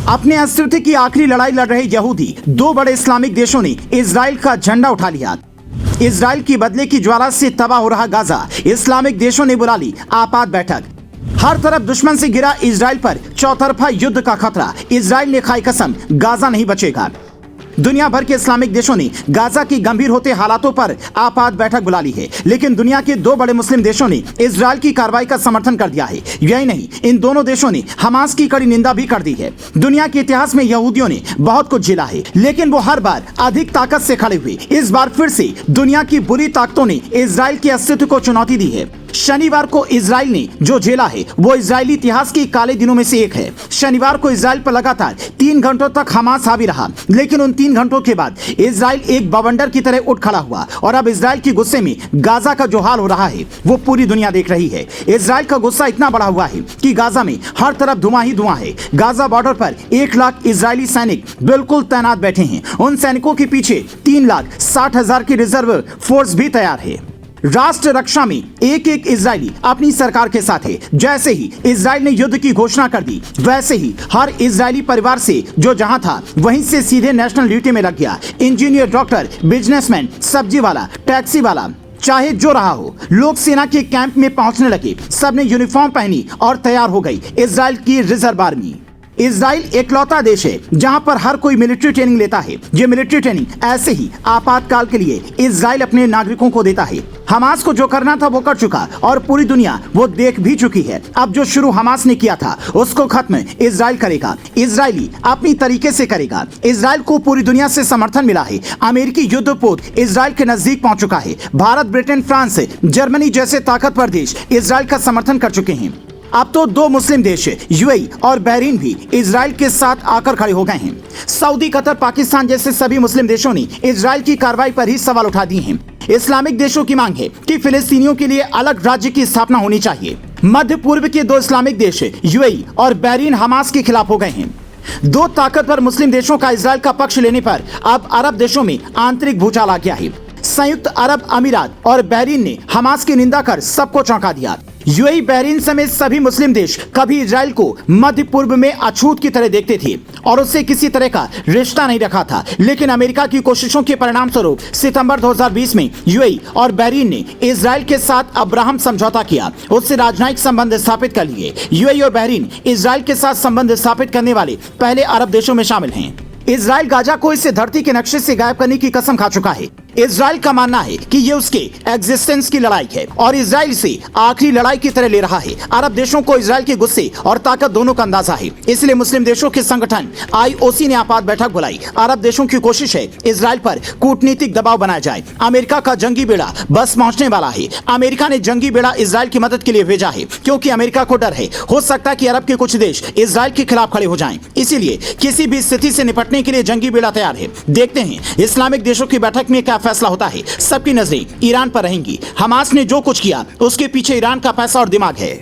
अपने अस्तित्व की आखिरी लड़ाई लड़ रहे यहूदी दो बड़े इस्लामिक देशों ने इजराइल का झंडा उठा लिया। इजराइल की बदले की ज्वाला से तबाह हो रहा गाजा, इस्लामिक देशों ने बुला ली आपात बैठक। हर तरफ दुश्मन से घिरा इजराइल पर चौतरफा युद्ध का खतरा, इजराइल ने खाई कसम गाजा नहीं बचेगा। दुनिया भर के इस्लामिक देशों ने गाजा की गंभीर होते हालातों पर आपात बैठक बुला ली है, लेकिन दुनिया के दो बड़े मुस्लिम देशों ने इजराइल की कार्रवाई का समर्थन कर दिया है। यही नहीं, इन दोनों देशों ने हमास की कड़ी निंदा भी कर दी है। दुनिया के इतिहास में यहूदियों ने बहुत कुछ झेला है, लेकिन वो हर बार अधिक ताकत से खड़े हुए। इस बार फिर से दुनिया की बुरी ताकतों ने इजराइल के अस्तित्व को चुनौती दी है। शनिवार को इजराइल ने जो झेला है वो इजरायली इतिहास के काले दिनों में से एक है। शनिवार को इजराइल पर लगातार 3 घंटों तक हमास हावी रहा, लेकिन उन 3 घंटों के बाद इजराइल एक बवंडर की तरह उठ खड़ा हुआ और अब इजराइल के गुस्से में गाजा का जो हाल हो रहा है वो पूरी दुनिया देख रही है। इजराइल का गुस्सा इतना बड़ा हुआ है कि गाजा में हर तरफ धुआं ही धुआं है। गाजा बॉर्डर पर 1 लाख इजरायली सैनिक बिल्कुल तैनात बैठे हैं। उन सैनिकों के पीछे 3,60,000 की रिजर्व फोर्स भी तैयार है। राष्ट्र रक्षा में एक एक इजरायली अपनी सरकार के साथ है। जैसे ही इजराइल ने युद्ध की घोषणा कर दी, वैसे ही हर इजरायली परिवार से जो जहां था वहीं से सीधे नेशनल ड्यूटी में लग गया। इंजीनियर, डॉक्टर, बिजनेसमैन, सब्जी वाला, टैक्सी वाला, चाहे जो रहा हो, लोग सेना के कैंप में पहुंचने लगे। सबने यूनिफॉर्म पहनी और तैयार हो गई इजराइल की रिजर्व आर्मी। इजराइल एकलौता देश है जहां पर हर कोई मिलिट्री ट्रेनिंग लेता है। ये मिलिट्री ट्रेनिंग ऐसे ही आपातकाल के लिए इजराइल अपने नागरिकों को देता है। हमास को जो करना था वो कर चुका और पूरी दुनिया वो देख भी चुकी है। अब जो शुरू हमास ने किया था उसको खत्म इजराइल करेगा। इजरायली अपनी तरीके से करेगा। इजराइल को पूरी दुनिया से समर्थन मिला है। अमेरिकी युद्धपोत इजराइल के नजदीक पहुंच चुका है। भारत, ब्रिटेन, फ्रांस, जर्मनी जैसे ताकतवर देश इजराइल का समर्थन कर चुके हैं। अब तो 2 मुस्लिम देश यूएई और बहरीन भी इजराइल के साथ आकर खड़े हो गए हैं। सऊदी, कतर, पाकिस्तान जैसे सभी मुस्लिम देशों ने इजराइल की कार्रवाई पर ही सवाल उठा दिए हैं। इस्लामिक देशों की मांग है कि फिलिस्तीनियों के लिए अलग राज्य की स्थापना होनी चाहिए। मध्य पूर्व के 2 इस्लामिक देश यूएई और बहरीन हमास के खिलाफ हो गए हैं। 2 ताकतवर मुस्लिम देशों का इजराइल का पक्ष लेने पर अब अरब देशों में आंतरिक भूचाल आ गया है। संयुक्त अरब अमीरात और बहरीन ने हमास की निंदा कर सबको चौंका दिया। यूएई, बहरीन समेत सभी मुस्लिम देश कभी इजराइल को मध्य पूर्व में अछूत की तरह देखते थे और उससे किसी तरह का रिश्ता नहीं रखा था, लेकिन अमेरिका की कोशिशों के परिणाम स्वरूप सितंबर 2020 में यूएई और बहरीन ने इजराइल के साथ अब्राहम समझौता किया। उससे राजनयिक संबंध स्थापित कर लिए। यूएई और बहरीन इजराइल के साथ संबंध स्थापित करने वाले पहले अरब देशों में शामिल हैं। इजराइल गाजा को इस धरती के नक्शे से गायब करने की कसम खा चुका है। इजराइल का मानना है कि ये उसके एग्जिस्टेंस की लड़ाई है और इजराइल से आखिरी लड़ाई की तरह ले रहा है। अरब देशों को इजराइल के गुस्से और ताकत दोनों का अंदाजा है, इसलिए मुस्लिम देशों के संगठन IOC ने आपात बैठक बुलाई। अरब देशों की कोशिश है इजराइल पर कूटनीतिक दबाव बनाया जाए। अमेरिका का जंगी बेड़ा बस पहुंचने वाला है। अमेरिका ने जंगी बेड़ा इजराइल की मदद के लिए भेजा है, क्योंकि अमेरिका को डर है हो सकता है कि अरब के कुछ देश इजराइल के खिलाफ खड़े हो जाएं। इसीलिए किसी भी स्थिति से निपटने के लिए जंगी बेड़ा तैयार है। देखते हैं इस्लामिक देशों की बैठक में क्या फैसला होता है। सबकी नजरें ईरान पर रहेंगी। हमास ने जो कुछ किया उसके पीछे ईरान का पैसा और दिमाग है।